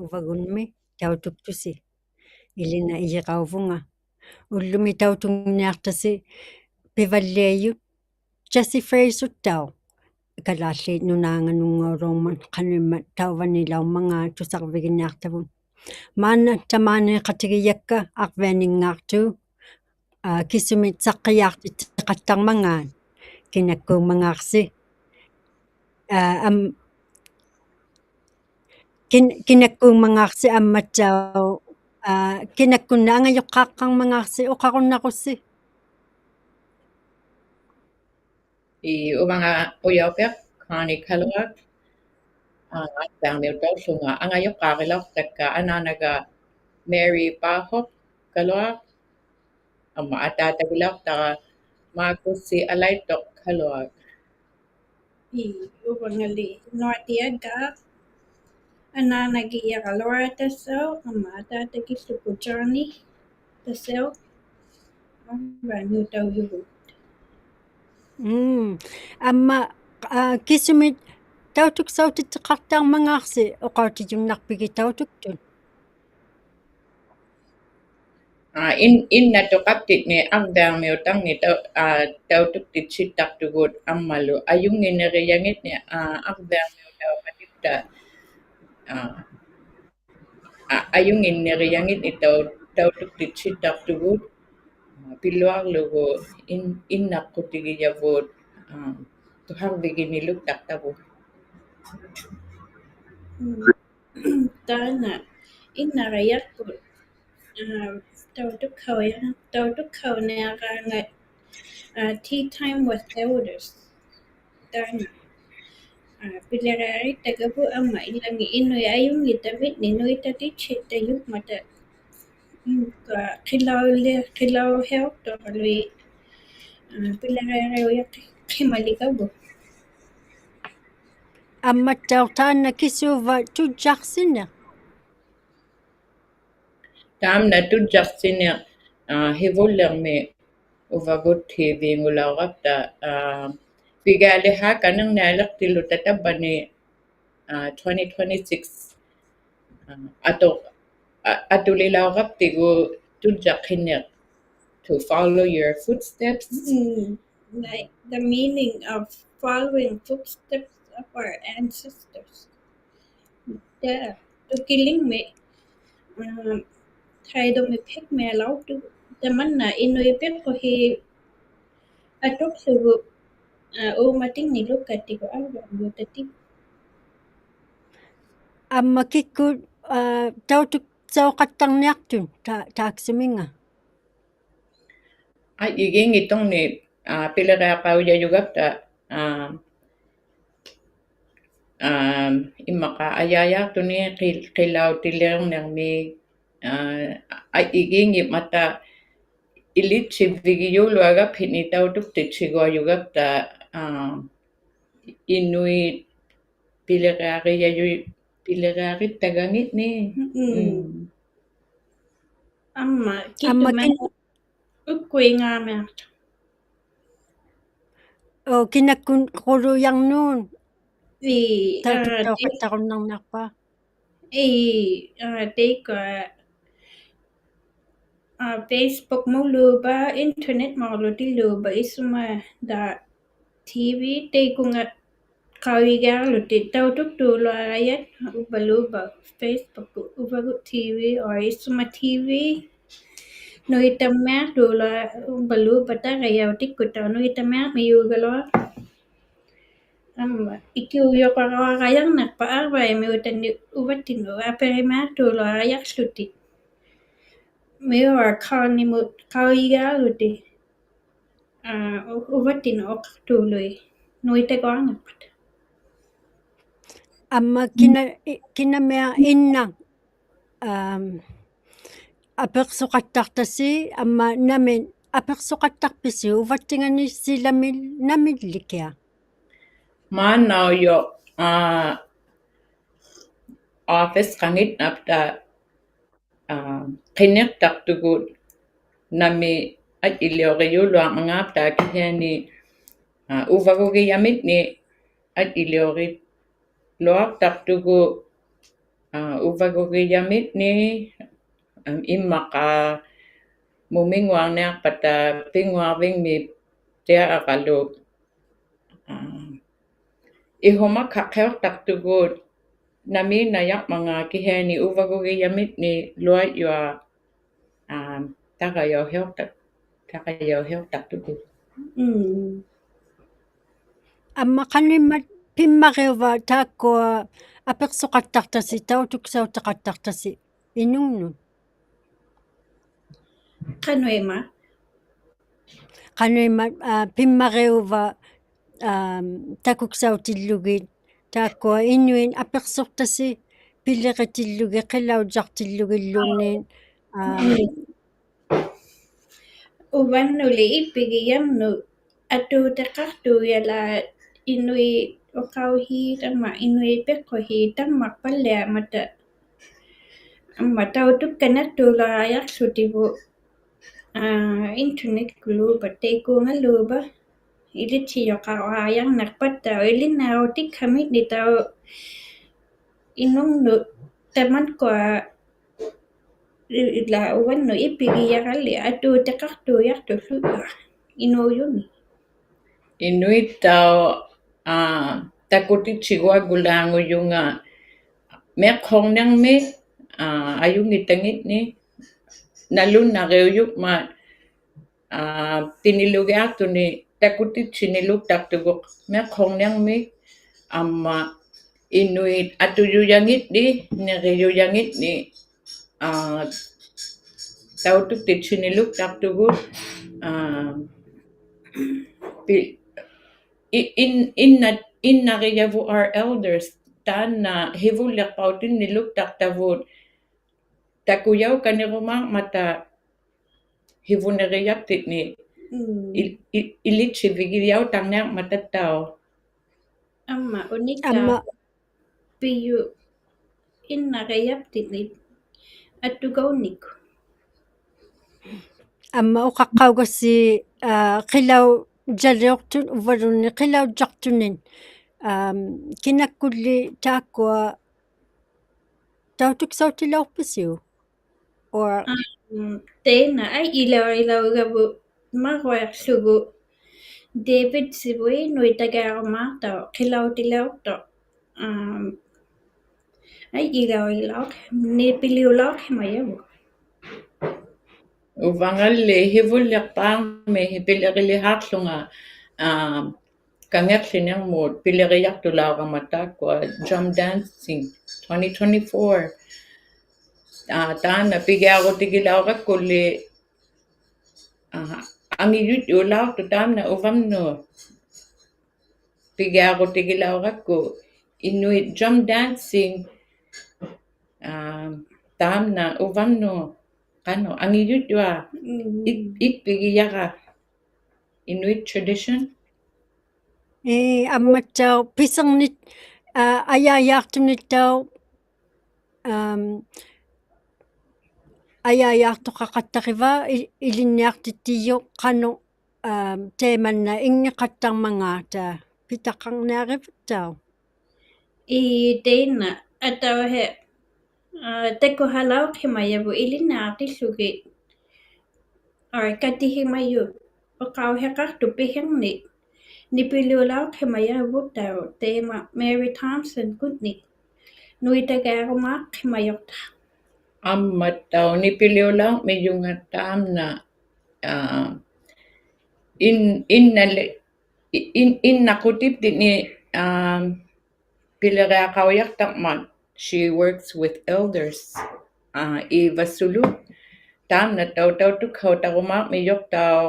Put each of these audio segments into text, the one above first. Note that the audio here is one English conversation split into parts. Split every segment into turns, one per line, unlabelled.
uvagunmi tautuktusi ilina iyeqauvunga ullumi tautungniartasi pivalliayut Jessie Fraser-tau kalaalli nunaanganunguuruumman qanimma tauvanilaummangaa tusarviginiartavun maana tamaaneeqatigiyakka arvianingaartu kissumit saqqiyartit qattarmangaan kinakkuummangaarsi am kinakkuummangaarsi ammatsau kinakkunna angayoqqaaqqarmangaarsi oqarunnaqussi
umanga uyaupiaq Connie Kaluak taarniutaullunga angayoqqaarilortakka anaanaga Mary Pahop Kaluak amma ataatagulartara maakussi alaittoq Kaluak
uvangali Nortiaga anaanagiyaqa tassau amma ataatagissuku Johnny tassau arvaaniutauyugu
amma kissumit tautuksautit-qartaarmangaarsi oqautijunnarpigi tautuktun
innatuqaptitni arvaarmiutarni tautuktitsittartugut ammalu ajungineriangitni arvaarmiutauqatitta ajunginneriangitni tautuktitsittartugut pilluarlugu innaqqutigiyavuut tuharviginiluttartavut
taana innarayaqqut tautukkauniaqaangat Tea Time with Elders taana pileraarittakapu amma ilangi innui ajungitavitni nuitatitsittayukmata qilauheortorlui pileraariuyaqqi qimalikavu
амматтаортаанна кисуува тужжарсине
taamna tujjarsinia hivullermi uvagut hiviingulaorapta pigaaliha kanernaaleqtillu tatabbani 2026 atulilaoraptigu tujjaqinneq to follow your footsteps
like the meaning of following footsteps of our ancestors yeah tukilingme thaidomi phekme lautu tamanna inuipeqohi atoksugu uumatingni lukkattigu arvaangutati
amma kikku tautuk sauqattarniartun taaksuminga
igingittorni pileriaqaujajugapta immaqa ajaajaartuni qillautillernermi igingi mata ilitsivvigiyuluagapni tautuktitsiguajugapta inuit pileriarittagangitni
amma kittumen ukkuingaamiartu
kinakkun qulujarnuun tautuktauqattarunnarnarpaa
teika Facebook muluba internet maulutiluba isuma da TV teikunga kawigarluti tautuktuuluarayat ubaluba Facebook ubagut TV or isuma TV nuitammeartuula ubaluba tarayautikkuta nuitammeart miyugaloa amma ikiuyoqaraaqajarnarpa arvaimiutanni uvattinu aperimaartuuluarayarluti miuar kawigarluti uvattinu oqartuului nuitagoarnarpat
amma kinamia inna apersoqattartasi amma namin apersoqattarpisi uvattingani silamil namillikia
maannauyo office qangitnapta qinniqtartugut nami ilioriuluarmangaapta kihiani uvagugiyamitni iliori luartartugu uvagugiyamit ni imaka mumingwang pata pingwaving mi tia akalu ihoma kakheok taktugut nami nayak mga kiheni uvagugiyamit ni luat yua takayoheok taktugut
Amma qanimat pimmaqiuva taakkua apeqsoqattartasi tautuksauteqattartasi inungnut
Qanuima
qanimat pimmaqiuva takuksautillugiit taakkua inuin apeqsortasi piliqitillugi qilautartillugilluunniin
uvannuli ippigiyamnu atuuteqartuuyala inui oqauhiitama inui peqquhiitamaq palliamata amma tautukkanartuularaayarlutivu internet-kuluupa teikuungaluupa ilitsioqaruaayarnerpattau ilinnaarutikkhamit tau inungnu tamatkua la uvannu ippigiyaralli atuuteqartuuyartulluga inuuyuni
Inuit tau takutichihuagulaanguyunga meqhornermi ayungitangitni nalunnaqiuyukma tinilugiartuni takutitsiniluktartuguq meqhornermi amma inuit atuyuyangitni niqiyuyangitni tautuktitsiniluktartugut innaqiyavu our elders taanna hivulliqpautinniluktaqtavut takuyaukanirumaaqmata hivuneriaptitni ilitsivigiliautarniarmatattau
amma unika
amma
piyu innaqiyaptitni attugaunikku
amma uqaqqaugassi qilau jaliortun uvalunni qilaujartunin kinakkulli taakkua tautuksautilorpisiu or
teina ai ilaugavu maruarlugu David sivui nuitagaarumaartau qilautilaorto ai ilauilaaq nipiliulaaqhimayavu
uvangalli hivulliqpaarmi piliqilihaarlunga kangerlinermut piliqiartulaaqamataakkua drum dancing 2024 taana pigiarutigilauraqkulli angiyut ulaartu taamna uvamnu pigiarutigilauraqku inuit drum dancing taamna uvamnu qanu angiyutwa ikpigiyara Inuit tradition
амматсаа писернит аяаяартуниттау аяаяартоқақаттарива илинниартиттио қану тееманна ингеқаттармангаата питақарниариваттау
teina atauhe takuhalauqhimayavu ilinnaartillugi katihimayu oqauheqartu piherni nipiliulaaqhimayavutau teema Mary Thompson kutni nuitagaarumaaqhimayorta
ammattau nipiliulaarmiyunga taamna innaqutiptini piliqiaqauyartarmat she works with elders ivasulu taamna tautukhautarumaarmiyortau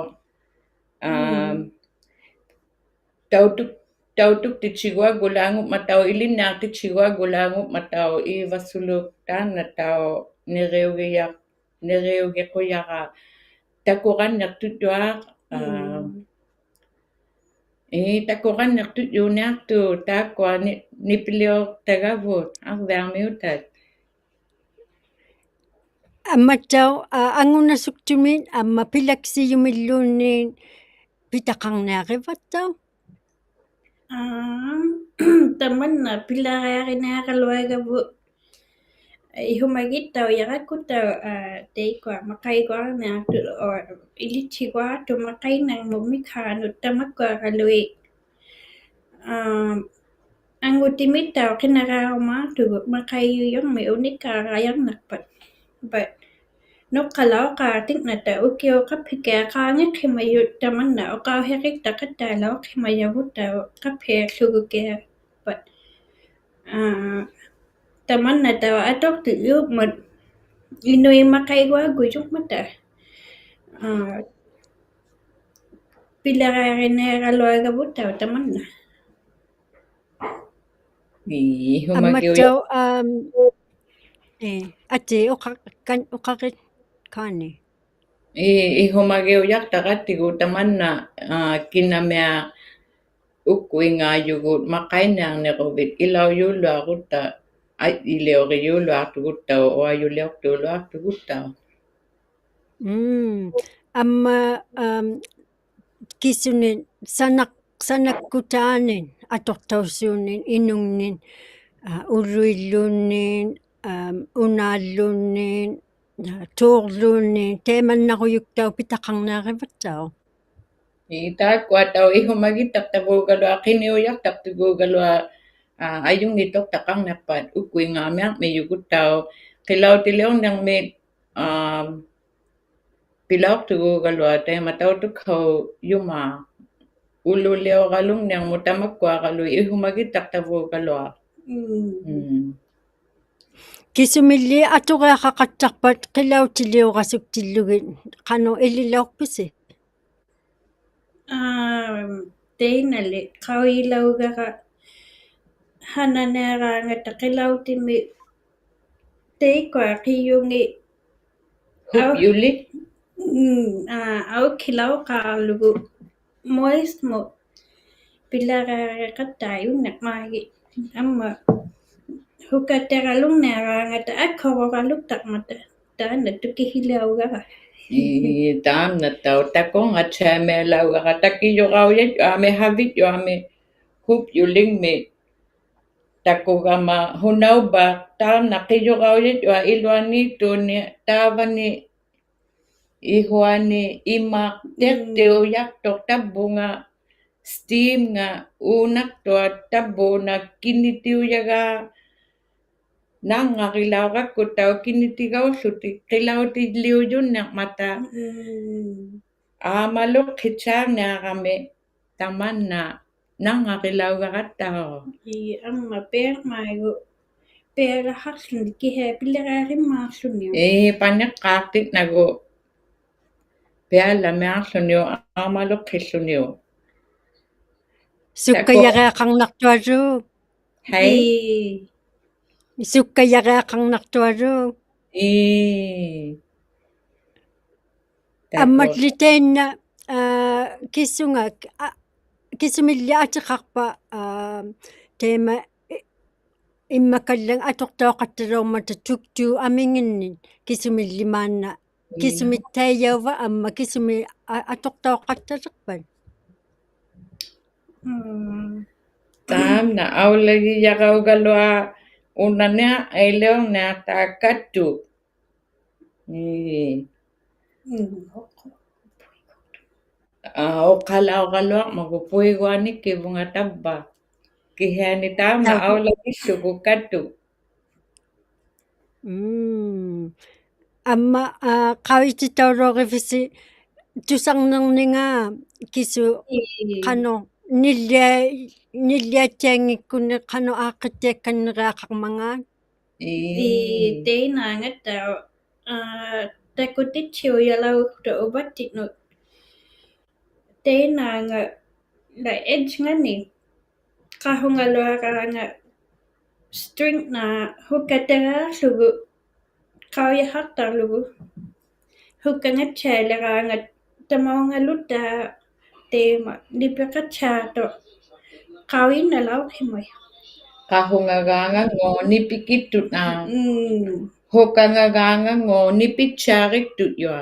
tautuktitsiguagulaangupmatau ilinnaartitsiguagulaangupmatau ivassuluk taanna tau neriugiquyara takuqannertuttuaq takuqannertut yuuniartu taakkua nipiliortagavut arviarmiutat
амматсау ангунасуктумин амма пилаксиюмиллуунниин питақарниариваттау
tamanna pilariarinaaqaluagavu ihumagit tahu yarakku tahu tei kwa makai kwa na tu or ilichi kwa tu makai nang mumikha nu tamak kwa kalui ang utimit tahu kinarama tu makai yung may unika rayang nakpat but no kalau ka tik na tahu kyo ka phike ka nge khimayut taman na o ka herik takata lo khimayabut tahu ka phe sugu ke but taman na tahu atok tu yu mat inui makai gua gujuk mata pilararene raloiga butaw taman na
Ihumagyo
Ammatau ati uqaqit kaani.
ihumagyo yak takatigu tamanna kinamea ukkuingaajugut maqainnaang nequvit ilaujuulluaqutta iliorijuulluartuguttau uajuliortuuluartuguttau.
Amma kisunin sanakkutaanin atortausuunin inungnin ulluilluunnin unaalluunnin tuorluunnin teemannaquyuktau pitaqarneerivattau.
Taakkuatau ihumagittaqtavuugalua qiniuyartaqtuguugalua ajungittortaqarnerpat ukkuingaamiarmi yuguttau qilautiliornermit pilaortuguugalua teematautukhau yumaa ullulioralungnermu tamakkuaqalui ihumagittaqtavuugalua.
Kisumilli atureaqaqattarpat qilautiliorasuktillugit qanu ililorpisi.
teinali qawilaugara hananeeraangata qilautimi teikua qiyungi
Hupyuli
au qilauqaarlugu muismu pilarareqattaayunnaqmaagi amma hukateralungneeraangata akkororaluktarmata taana tukihilaugara
taamnattau takongatsaamialaugara takiyoqaujat yuami havit yuami hupyulingmi takugama hunaubaq taamna qiyoqaujat yua iluaniittuuni taavani ihuani imaq teqtiuyaqtoq tabbunga steamnga uunaqtuat tabbuuna kinitiuyagaa naangaqilauqakkutau kinitigaulluti qilautiliujunnermata aamaluq qitsaarniaqami tamanna naangaqilaugarattaa
amma peermaigu peerahaqluni kihe pilerarimmaarluniu
paneqqaartit nagu piaalamiarluniu aamaluq qilluniu
Sukkayareaqarnartualuuk.
hai
Sukkayareaqarnartualuuk. Ammatliteinna kissunga kisumilli atiqarpa teema immakallang atortooqattaluormata tuktuu aminginnin kisumillimaanna kisumittaiyauva amma kisumi atortooqattalerpan.
taamna aulagiyaqaugalua unania aileorniartaakattu oqalauqaluarmagu puiguanik kivunga tabba kihiani taamna aulagissukukkattu
Amma qavititauruorivisi tusarnerningaa kisu qanu nilliatiangikkuni qanu aaqqittiakkaneriaqarmangaat.
teinaangattau takutitsiujalauqtu upattitnut teinaanga la edgngani qahungaluaraanga stringna hukateraarlugu qaujahaqtarlugu hukkangatsaileraanga tamaungaluttaa teema lipeqatsaato qawinnalauqhimai
qahungagaanga nipikittut hukangagaanga nipitsaaqittut yua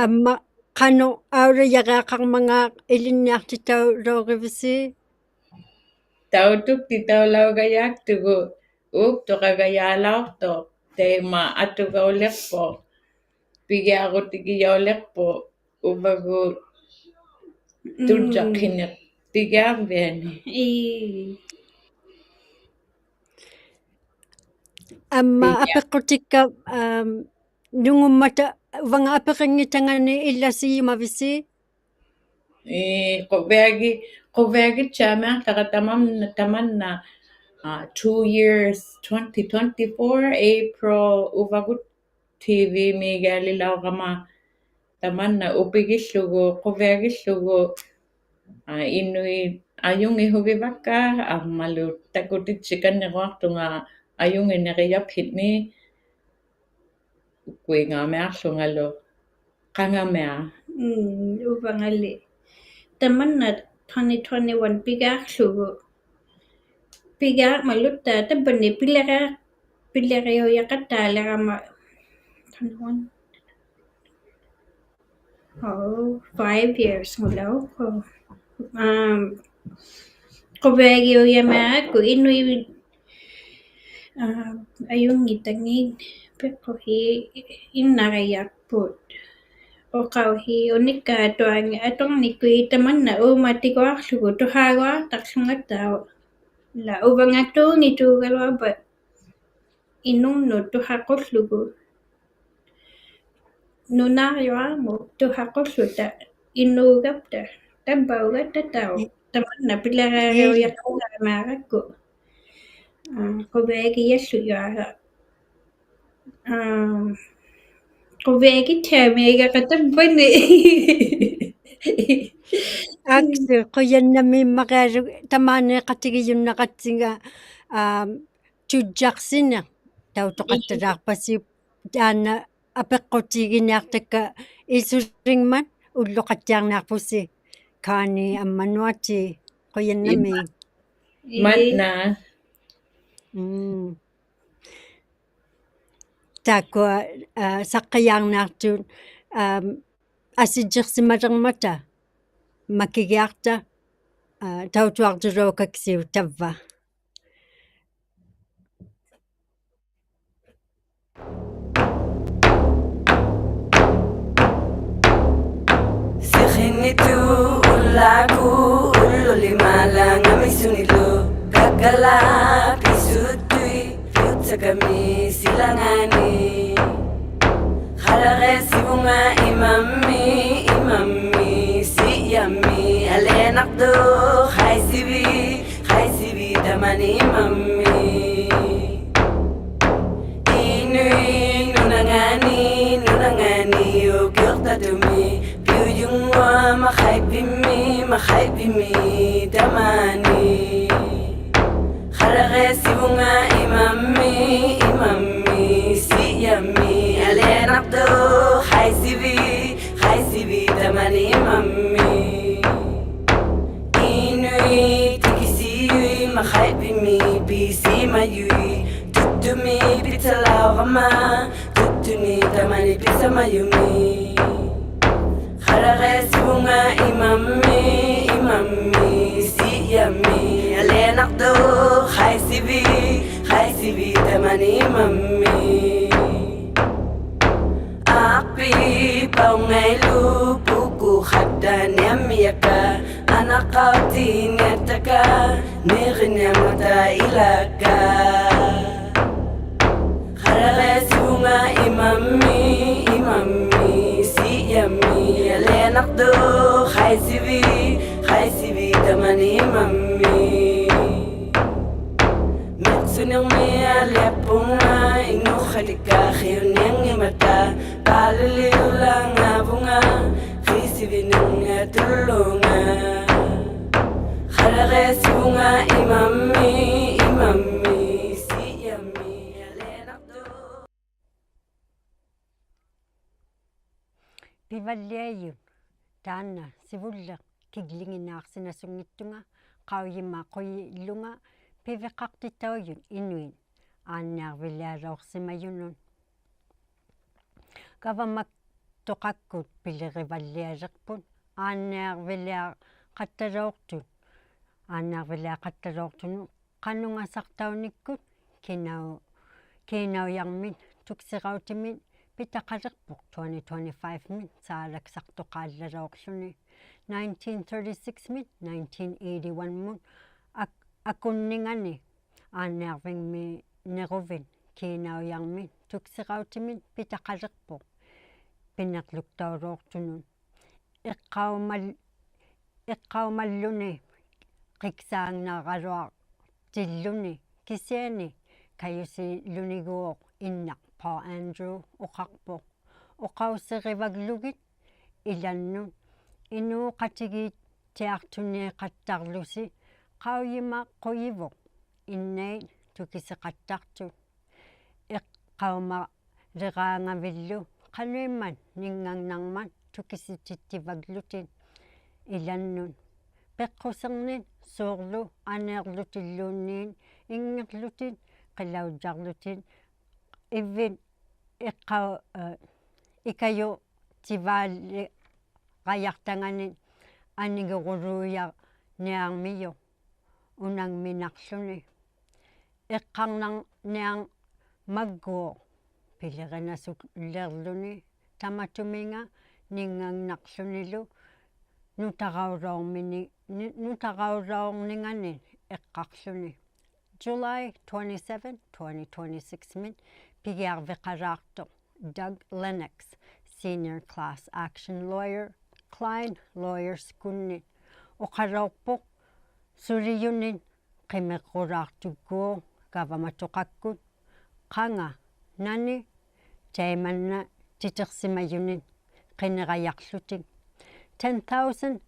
Amma qanu aulajaqaaqarmangaaq ilinniartitauruorivisi
tautukti taulaugayaqtugu uuptoqagayaalaorto taima atugaulerpo pigiarutigiaulerpo uvagu tuljaqqineq pigiarviani
Amma
pigia
apequtikka nungummata uvanga apeqinngitangani illasiimavisi
quviagi tamanna 2 years 2024 April uvagut TV migalilauqama tamanna upigillugu quviagillugu Inuit ayungi huvivakka ammalu takutitsikannеруартунга ayungi neqiyaphitni ukkuingaamiarlungalu qangamia
Uvangali. Tamanna 2021 pigaarlugu. Pigaarmalutta tabanni pilleriujaqattaalerama 21 5 years ngulau. Quviagiuiamaaqku inui ayungitangin peqquhi innariarput. Oqauhi unikkaatuangi atornikui tamanna uumatikuarlugu tuhaaguartarlungattau la uvangatuungituugaluarpa innunnut tuhaqullugu nunariuarmu tuhaqulluta innuugapta tabbaugattatau tamanna pilleriariujaqallaamaaqakku quviagiyallujuara quviagitsaamiigaqatappani
aksu quyannamiimmaqaalu tamaaneeqatigiyunnaqatsiga tujjaqsine tautoqattalaarpasi taanna apeqqutiiginiartakka isuringmat ulloqattiarnaarpusi kaani ammanuati quyannami
matna
taakua saqqiyaarnaartuut asijjersimalermata makigiarta tautuartuluukaksiu tavva
Sikhinitu ulaku ullulimalangamisunilu gagala pisutui yutsakami silangani kharagesi bunga imammi siyammi alenaqdu khaisibi tamani imammi inui nunangani yukirtatumi Yungwa makhaibimi damani Kharagesi bunga imammi siyammi alenaqdu khaisibi damani imammi Inui tikisiyui makhaibimi bisimayui Tutumi bitalawama Tutuni damani bisamayumi Kharagesi bunga imammi siyammi alenaqdu khaisibi tamani imammi Aqpi paungailu puku khaddan yamiyaka anaqauti netaka nignyamata ilaka Kharagesi bunga imammi siyammi alenaqdu khaisibi tamani imammi Metsunumi alepunga inukhadika khiyunyangimata paliliulanga bunga khisibi nunga tulunga Kharagesi bunga imammi siyammi alenaqdu
pivalliayut taanna sivulleq kiglinginaarsinasungittunga qauyimma quyillunga piveqartitaujut inuit aanniarvilialoorsimayunun kavamak toqakkut pilerivallialerput aanniarviliaqattaloortut qanungasartaunikkut кинауярмит туксераутимит питақалерпоқ 2025 мит саалаксартоқааллалоорлүни 1936 мит 1981 мут акуннингани аанниарвингми нерувин кинауярмит туксераутимит питақалерпоқ пиннерлуктаулоортунун эққаумаллуни қиксаангнаагалуар тиллуни кисиани каюси лунигуоқ иннақ па Андрю оқарпоқ оқаусериваглугит иланнут инууқатигиит тиартуниеқаттарлуси қауйима қуйивоқ иннait тукисеқаттартут эққаума лераангавиллу қануиммат нингангнармат тукисититтиваглутит иланнут пеққусернит соорлу анеерлутиллуунниин ингерлутит қилаутжарлутит иввит эққау икаю тиваали қаяртанганит анигерулуя неармио унангминарлуни эққарнар неар маггуо пилеринасук лерлуни таматуминга нингангнарлунилу нутараулоорнингани эққарлуни July 27, 2026 мит пигиарвеқалаарто Doug Lennox, Senior Class Action Lawyer, Klein Lawyers kunni оқалоорпоқ сулиюнин қимеққулаартуккуу каваматоқаккут қанга нани тайманна титерсимаюнин қинераярлутик 10,000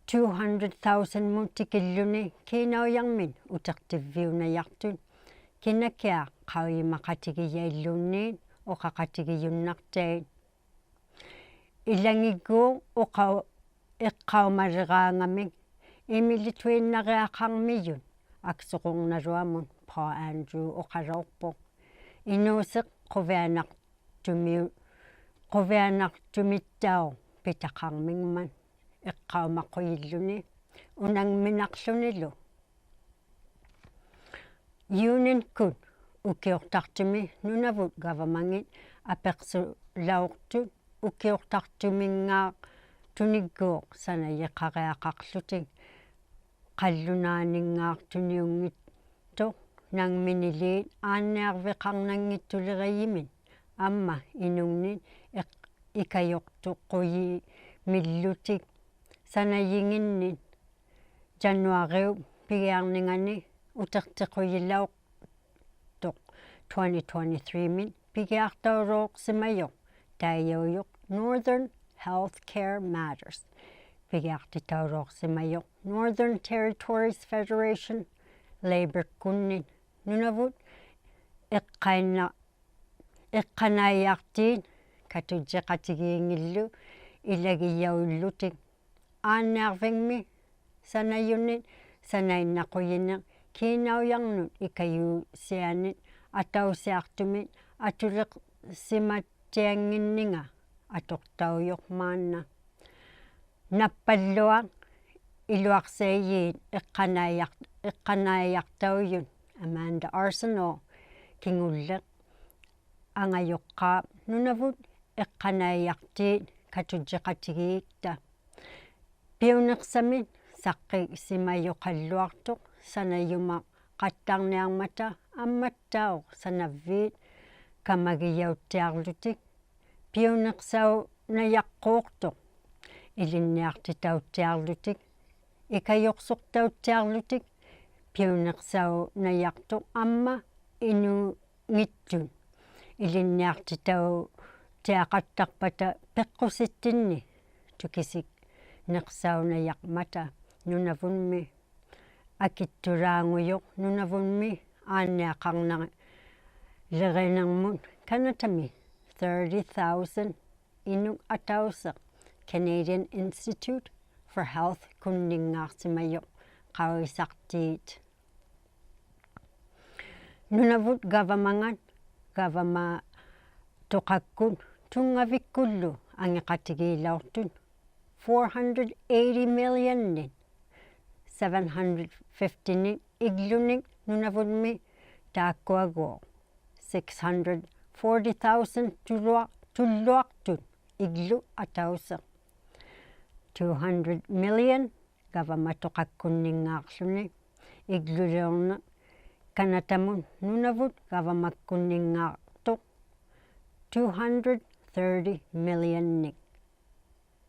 200,000 мутикиллуни кинауярмин утертиввиунаяртут кинакиа қауимақатигияиллуунниит оқақатигиюннартаит илангиггуу оқау эққаумалераангамик имилитуиннариақармиют аксоқорналуамут па Андрю оқалоорпоқ инуусеқ қувианартумиттао питақармингман эққаумаққуиллуни унангминарлунилу юниnkut укиортартуми нунавут гавамангит аперсулаортут укиортартумингаа туникгуоқ санаеқариақарлутик қаллунаанингаартуниунгитто нангминилиит аанниарвеқарнангиттулериимит амма инунгнит икайортуққуи миллутик санаyiнгиннит жануариу пигиарнингани утертеқуйиллаоқ тоқ 2023 мит пигиартаулооқ симайоқ таиуйоқ Northern Healthcare Matters пигиартитаулооқ симайоқ Northern Territories Federation Labor kunnin нунавут эққанаиартиит катутеқатигиингиллу илагияуллутик аанниарвингми санаюнит санаиннақуйинеқ кинауярнут икаюусианит атаусиартумит атулеқ симаттиангиннинга атортауйормаанна наппаллуа илуарсаиит эққанаиартауйун Amanda Arsenault кингуллеқ ангайоққаа нунавут эққанаиартиит катутеқатигиикта пиунерсамит саққи симайоқаллуартоқ санаюма қаттарниармата амматтаоқ санаввиит камагияутиарлутик пиунерсау наяққуортоқ илинниартитаутиарлутик икайорсортаутиарлутик пиунерсау наяқтоқ амма инунгиттун илинниартитау тиақаттарпата пеққуситтинни тукисик неқсаунаяқмата нунавунми акиттулаангуйоқ нунавунми аанниақарнари леринермут канатами 30,000 инук атаусеқ Canadian Institute for Health kunningaarsimайоқ qauisartiit нунавут гавама тоқаккут тунгаvikkullu ангеқатигиилаортут 480 million 750 иглуник нунавунми taakkuaguo 640,000 tulluartut iglu atausa 200 million gavamatoqakkunningaarluni igluleorna kanatamun nunavut gavamakkunningaartuq 230 millionnik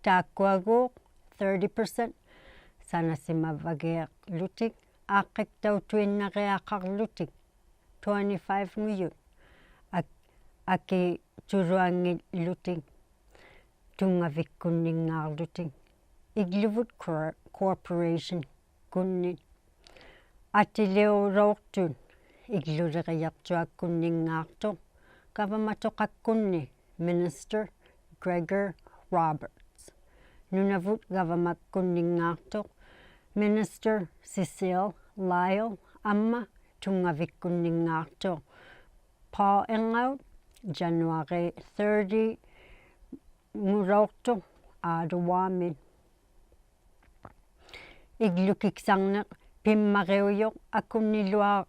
taakkuaguuq 30% sanasimavagiaqlutik aaqqiktautuinnariaqarlutik 25 nguyut aki tuluangillutik tungavikkunningaarlutik igluvut corporation kunni atiliuroortut igluleriartuakkunningaartuq gavamatoqakkunni Minister Gregor Roberts nunavut gavamakkunningaartuq Minister Cecile Lyle amma tungavikkunningaartuq Paul Engaut January 30 nguroortuq aaluaamit iglukiksarneq pimmariuyoq akkunniluaa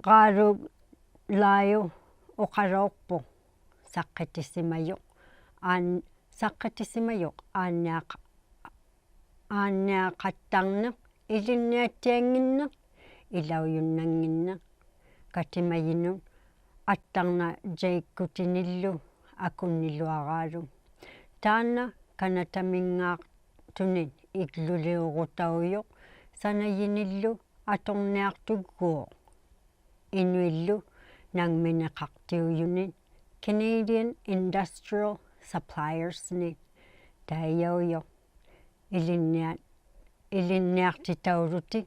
qaalu laayu uqaloorpoq saqqitisimayoq aanniaqattarneq ilinniatianginneq ilauyunnanginneq katimayinun attarna jaikkutinnillu akunniluaraalu taanna kanatamingaartunin igluliurutauyoq sanayinillu atorniartugguuq inuillu nangmineqartiuyunin Canadian Industrial Suppliersni taiyauyoq ilinniartitaulutik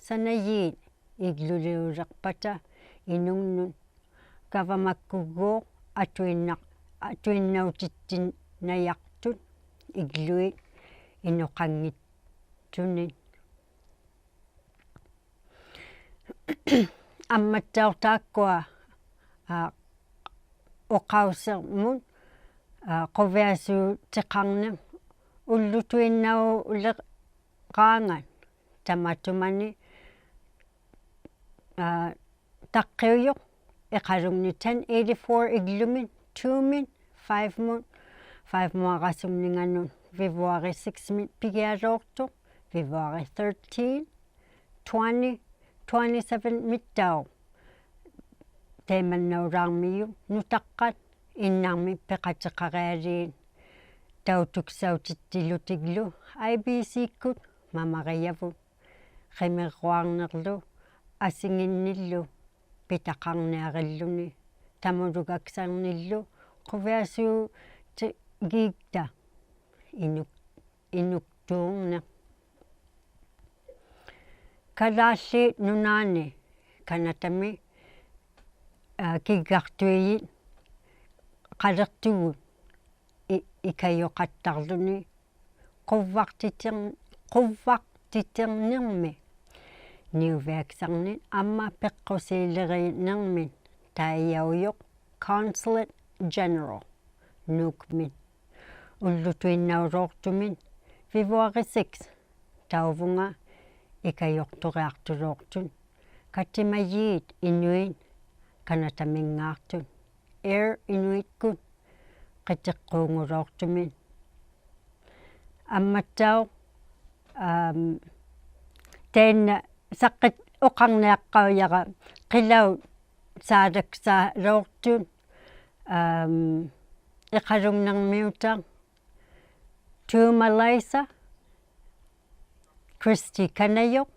sanayiit igluliulerpata inunnun gavamakkuguuq atuinnautittinayartut igluit inoqanngittunin амматтаортааккуа оқаусермут qoviasuu teqarne ullutuinnau uleqaangat tamatumani taqqiyuq eqalungni 1084 iglumin 2min 5mut 5muaqasumninganun February 6 pigialoortuq February 13 20 27 mittau teemannaulaarmiyu nutaqqat innarmi peqateqarialiin tautuksautittilutiglu IBC-kkut mamariavut qimirruarnerlu asinginnillu pitaqarniarilluni tamulugaksarnillu quviasuu giigta inuktuurneq kalaalli nunaani kanatami kiggartuiyit qalertugut ikayoqattarluni quvvartiternermi niuviaksarni amma peqqusiilerinermin taiyauyoq Consulate General nukmin ullutuinnauloortumin February 6 tauvunga ikayortoriartuloortun katimayiit inuit kanatamingaartut Air Inuitkut qiteqquunguloortumin ammattau tainna saqqit oqarniaqqauyaqa qilau saalaksaalortut iqalungnermiuta Tuumalisa Christy Kanayoq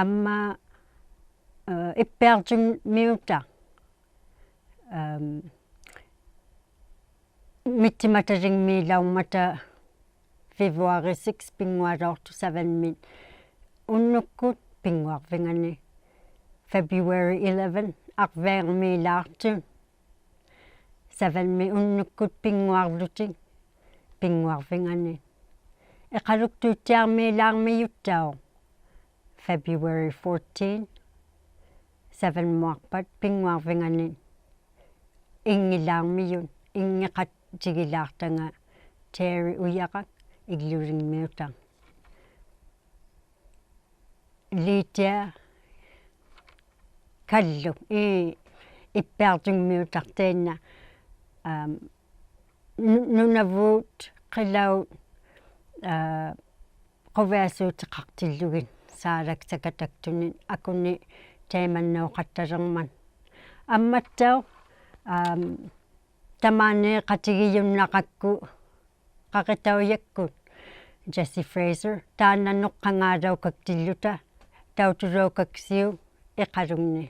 amma ippiartunmiuta mittimatalingmiilaummata February 6 pingualoortu 7min unnukkut pinguarvingani February 11 arveermiilaartun 7mi unnukkut pinguarlutik pinguarvingani eqaluktuutiarmiilaarmiyuttau February 14 7muarpat pinguarvingani ingilaarmiyut ingeqatigilaartanga Terry uyaqak iglulingmiuta liitia kallu ippiartungmiutartainna nunavuut qillaut quviasuutiqartillugin saalaksakataktunin akunni taimannauqattalerman амматтау тамаане qatigiunnaqakku qaqitauyakkut Jessie Fraser taannannoqqangaalaukak tilluta tautuluukaksiu iqalunni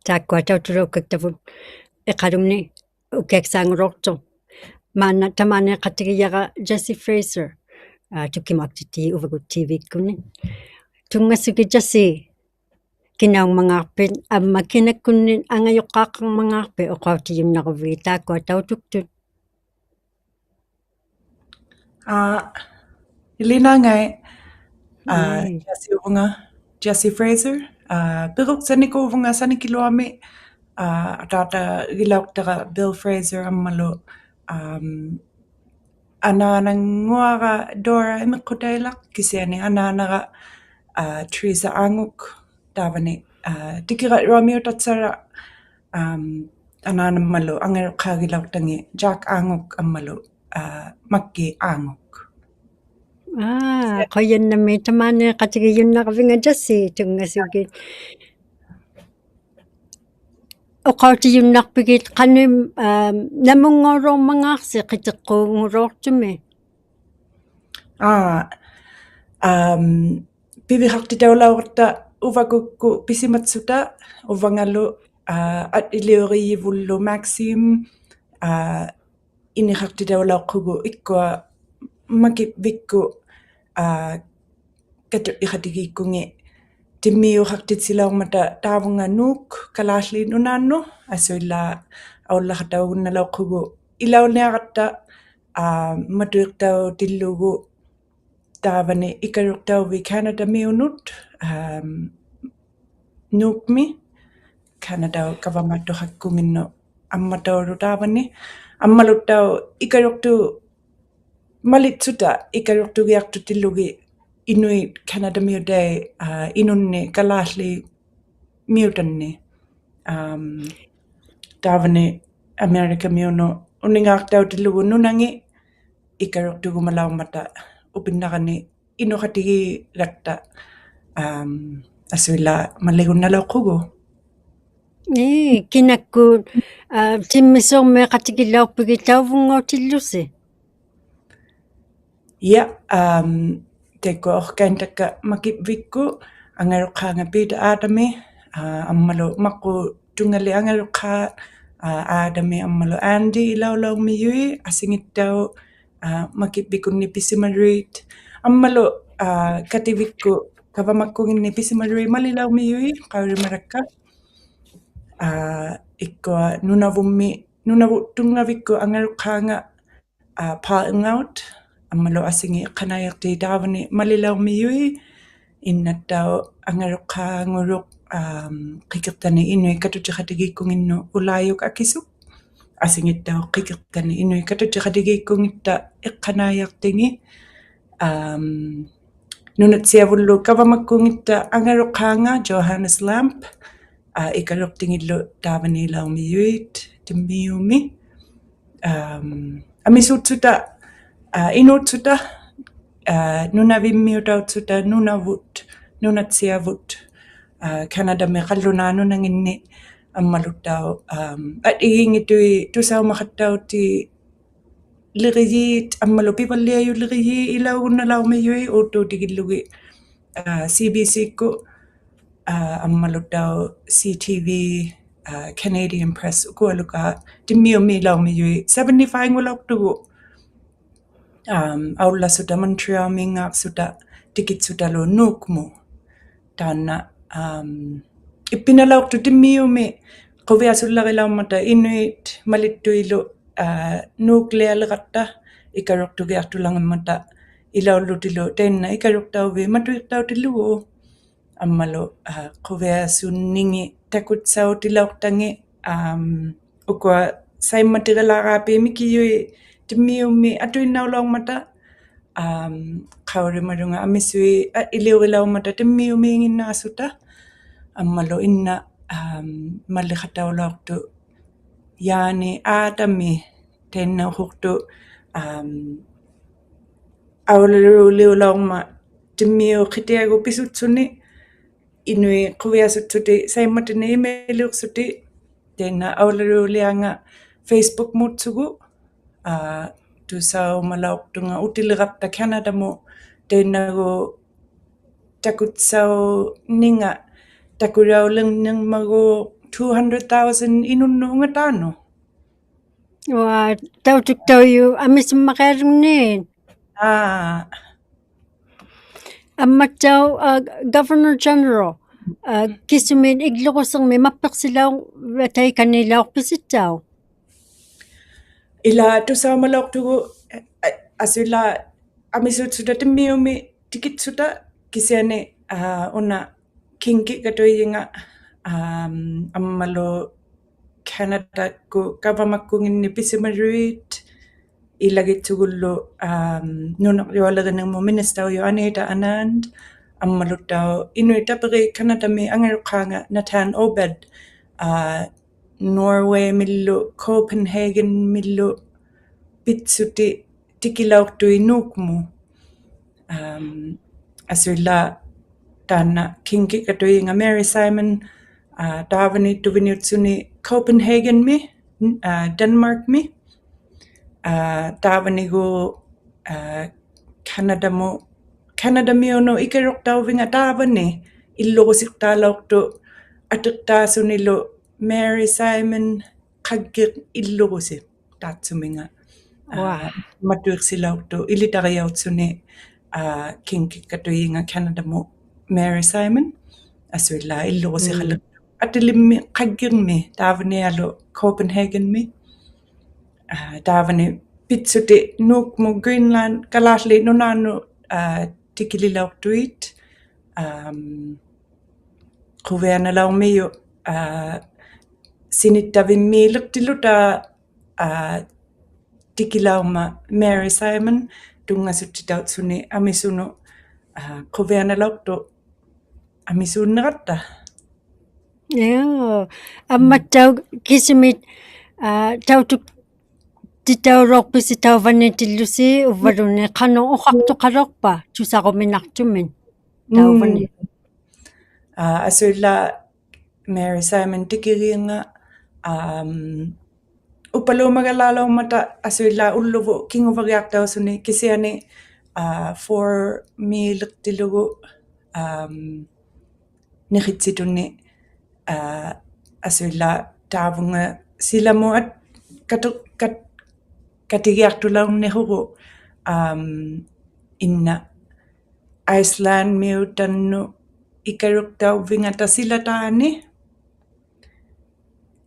taakkuatautuluukaktavut iqalumni ukiaksaangulortu maana tamaane qatigiyaqa Jessie Fraser tukkimaktiti uvagut TV-kkunni tungassuki Jessie kinaungmangaarpit amma kinakkunnin angayoqqaaqqarmangaarpi oqautiyunnaquvigi taakkuatautuktut
Ilinangai Jessie Fraser Biruk sanikuvunga sanikiluami atata gilauqtara Bill Fraser ammalu anaananguara Dora imiqqutailaq kisiani anaanaqa Teresa Anguk tavani tikira Romeo-tatsara anaanammalu angaruqqaagilauqtangi Jack Anguk ammalu Makki Anguk
qoyannami tamaane qatigiyunnaqavinga Jessie tungassuki oqautiyunnarpigit qanim namungoorormangaarsi qiteqquunguloortumi
piviqartitaulaorta uvakukku pisimatsuta uvangalu at ilioriyivullu Maxime iniqartitaulauqqugu ikkua makipvikku katu'iqatigikkungi timmiuqartitsilaurmata taavunga nuuk kalaalliinunaannu asuilla aullaqataugunnalauqqugu ilauniaqatta matuiqtau tillugu taavani ikaruqtauvi Canada miunut nuukmi Canada kavamattuqakkunginnu ammatauru taavani ammaluttau ikaruqtu malitsuta ikaruqtugiartutillugi Inuit Canada miutai inunni kalaalli miutanni taavani America miunu uningaartautillugu nunangi ikaruqtugumalaumata upinnaqani inuqatigilakta asuilla maligunnalauqqugu
Kinakkuun timmisorme qatikillarpigi tauvunngautillusi.
Ja, teko orkan takka makipvikku angaruqaanga Peter Adami ammalu maqu tungali angaruqa Adami ammalu Andy ilaularmiyui asingittau makipvikunni pisimaruit ammalu kativikku kavamakkunginni pisimarui malilaumiyui qaurimarakka ikkua nunavuttungavikku angaruqaanga paa'ingaut ammalu asingi qanayerti taavani malilaumiyui innattau angaruqaanguruq qikertani inui katutiqatigikkunginnu ulaayuk akisuk asingittau qikertani inui katutiqatigikkungitta iqqanayertingi nunatsiavullu kavamakkungitta angaruqaanga Johannes Lamp ikaruptingillu taavanilaumiyuit timmiumi amisutsuta inutsuta nunavimmiutautsutta nunatsiavut Kanadami qallunaanunanginni ammaluttau atigingitui tusaumaqattauti liqiyiit ammalu pipalliayu liqiyi ilaugunnalaumiyui uuttuutigillugi CBC-kku ammaluttau CTV Canadian Press ukualuka timmiumi laumiyui 75 ngulauqtugu aullassuta Montreal mingaaqsuta tikitsutalu nuukmu taanna ippinalauqtu timmiumi quviasullarilaumata Inuit malittuilu nuuklealiqatta ikaruqtugiartulangammata ilaullutilu tainna ikaruqtauvi matuiqtautillugu ammalu quviasunningi takutsautilauqtangi ukua saimmatiralaaraapimikiyui timmiumi atuinnaulaumata qaurimarunga amisui iliurilaumata timmiumiinginnaasuta ammalu inna malliqataulauqtu yaani Adami tainna uhuqtu aularuliulauma timmiu qitiagu pisutsunni inui quviasutsuti saimmatini imeliuqsuti tainna aularulianga Facebook mutsugu tusaumalauqtunga utiliqapta Canadamu tainnagu takutsau ninga takuraulernermagu 200,000 inunnuunga taanu
Tautuktauyu amisummaqiarunniin ammattau Governor General kisumin igluqusermi mappeqsilaung taikanilaorpisittau
ila tusaumalauqtugu asula amisutsuta timmiumi tikitsuta kisiani una kinki katuiyinga ammalu Canada-kku kavamakkunginni pisimaruit ilagitsugullu nunaqjualerinermu ministauju Anita Anand ammaluttau inuitaperi Canadami angaruqaanga Nathan Obed Norway millu Copenhagen millu pitsuti tikilauqtui nuukmu asulla taanna kinki katuiyinga Mary Simon taavani tuviniutsuni Copenhagen mi Denmark mi taavanigu Canadamiuno ikaruqtauvinga taavani illuqusiqtaalauqtu atiqtaasunilu Mary Simon qaggir illuqusi taatsuminga matuiqsilauqtu ilitariautsuni kinkikatuyinga Canadamu Mary Simon asuilla illuqusiqalu atilimmi qaggirmi taavanialu Copenhagen mi taavani pitsuti nuukmu Greenland kalaalli nunaannu tikililauqtuit quvianalaummiyu sinittavimmiilertiluta tikilauma Mary Simon tungasutitautsuni amisunu quvianalauqtu amisuunneqatta
ammattau kisumit tautuk titauroqpisi tauvanitillusi uvvaluni qanu uqaqtuqalorpa tusaquminartumin tauvani
asuilla Mary Simon tikirianga upalo magalalaw mata asuila ulluvu kinguvariaktaw suni kisiani for miilqtilugu niqitsituni asuila taavunga silamuat katigiartulaunnihugu inna Iceland miutannu ikaruktauwingata silataani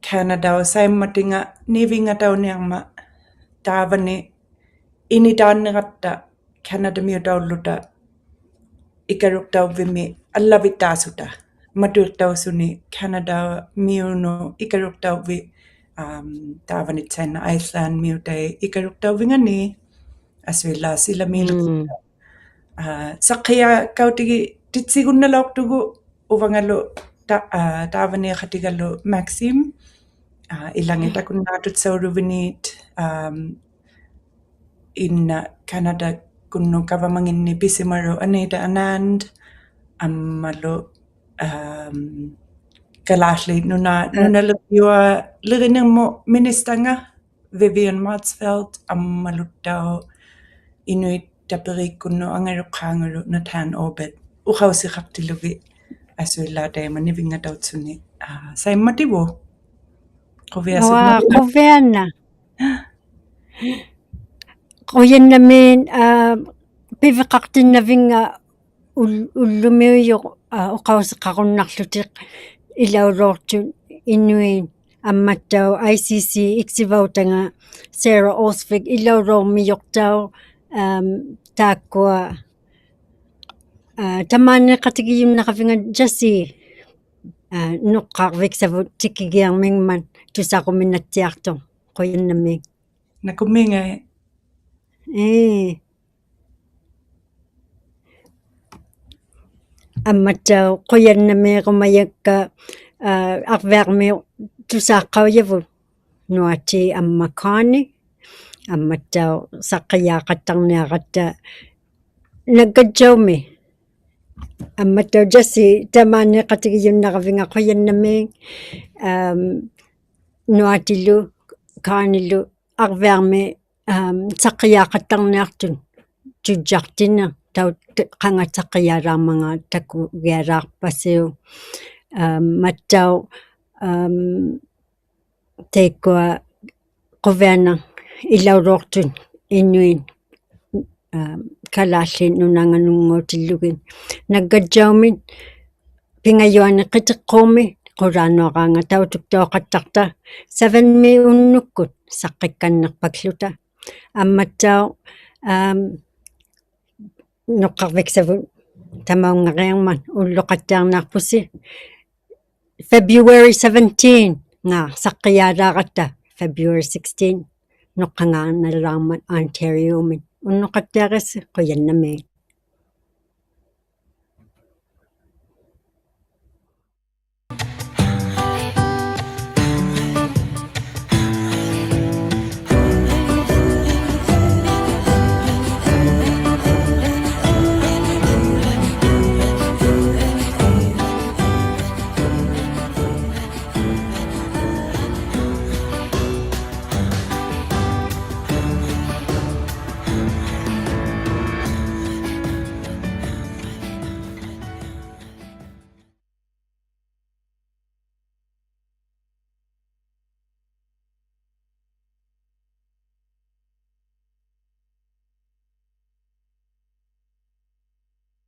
Canada saimmatinga nivingatawniangma taavani initaanniqatta Canada miutaulluta ikaruktauwimi allavitaasuta matuiqtausuni Canada miunu ikaruktauwi taavanitsaina Iceland miutai ikaruktauwingani asuila silamiilqta saqiya kautigi titsigunnalauqtugu uvangalu taavaniaqatigalu Maxim ilangitakunnaatutsauruviniit inna Canada kunnu kavamanginni pisimaru Anita Anand ammalu kalalli nunalutiua lirinnermo ministanga Vivian Marsfeld ammaluttau Inuit taperikunnu angaruqaangulu Nathan Orbit uqausiqartilugi asuila taimanivingatautsuni saimmativu
Waa quviana quyannamin piviqartinnavinga ullumiuyoq uqausiqarunnarlutiq ilauroortun Inuin ammattau ICC iksivautanga Sarah Osvig ilauroormiyortau taakkua tamaanneqatigiyunnaqavinga Jessie nuqqaarviksavut tikigiarmingman tusaquminatsiartu quyannamik
nakumingai
амматсау қуяннамиқумаякка арвеарми тусааққауявут нуати аммакаани амматсау саққияақаттарниақатта наккатсауми амматтау жасси тамааниқатигиюннаравинга қуяннамиик нуатилу каанилу арвеарми саққияақаттарниартун тujjartina tau qangataqqiyaaraamanga takugiaraarpasiu mattau teikua quviana ilauroortun Inuin kalaalli nunanganunguutillugin nakkatsaumin pingayuani qitiqquumi quraanuaqaanga tautuktuoqattarta 7 unnukkut saqqikkannerpakluta ammatsau nuqqarviksavut tamaungariarman ulloqattaarnaarpusi February 17 nga saqqiyaalaaqatta February 16 nuqqangaanalaarmat Ontario min unnoqattaaqissi quyannami